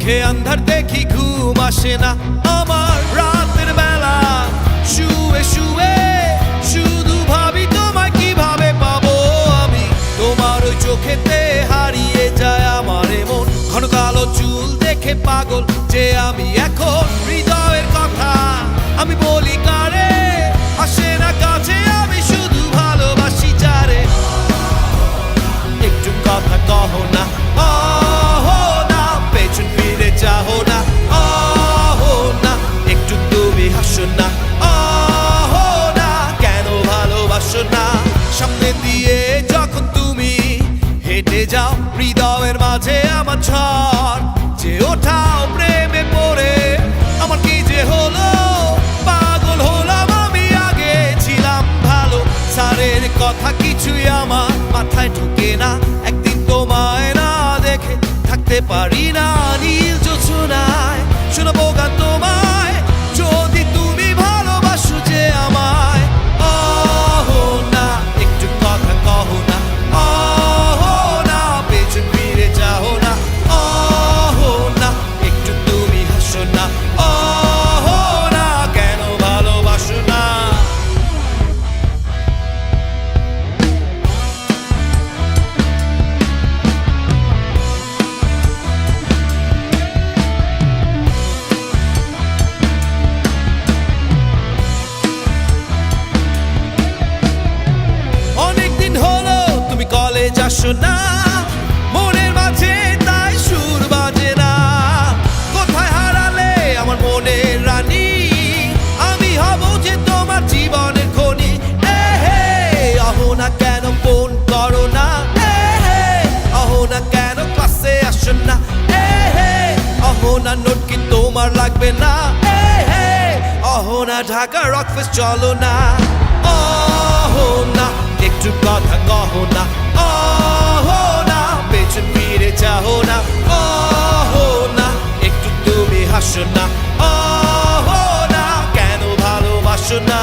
চোখে আন্ধার দেখি ঘুম আসে না আমার রাতের বেলা শুয়ে শুয়ে শুধু ভাবি তোমায় কিভাবে পাবো আমি তোমার ওই চোখেতে হারিয়ে যায় আমার মন ঘন কালো চুল দেখে পাগল যে আমি এখন হৃদয়ের কথা আমি বলি কারে আসে না কাছে আমি শুধু ভালোবাসি যারে একটু কথা কহো না না পেছন ফিরে চাহো না না একটু তুমি হাসো না না কেন ভালোবাসো না সামনে দিয়ে যখন তুমি হেঁটে যাও হৃদয়ের মাঝে আমার ঝড় যে ওঠাও প্রেমে পড়ে আমার কি যে হলো পাগল হলাম আমি আগে ছিলাম ভালো সারের কথা কিছুই আমার মাথায় ঢুকে না একদিন তোমায় না দেখে থাকতে পারি না নীল জোছনায় শোনাবো গান তোমায় যদি তুমি ভালোবাসো যে আমায় না একটু কথা কহো না না পেছন ফিরে যাও না না একটু তুমি হাসো না না কেন ভালোবাসো না অনেকদিন হলো তুমি কলেজ আসো না মনের মাঝে তাই সুর বাজে না কোথায় হারালে আমার মনের রানী আমি হব যে তোমার জীবনের খনি অহো না কেন ফোন করো না অহো না কেন ক্লাসে আসো না অহো না নোট কি তোমার লাগবে না অহো না ঢাকা রকফেস্ট চলো না অহো না একটু কথা কহো না না পেছন ফিরে চাহো না না একটু তুমি হাসো না না কেন ভালোবাসো না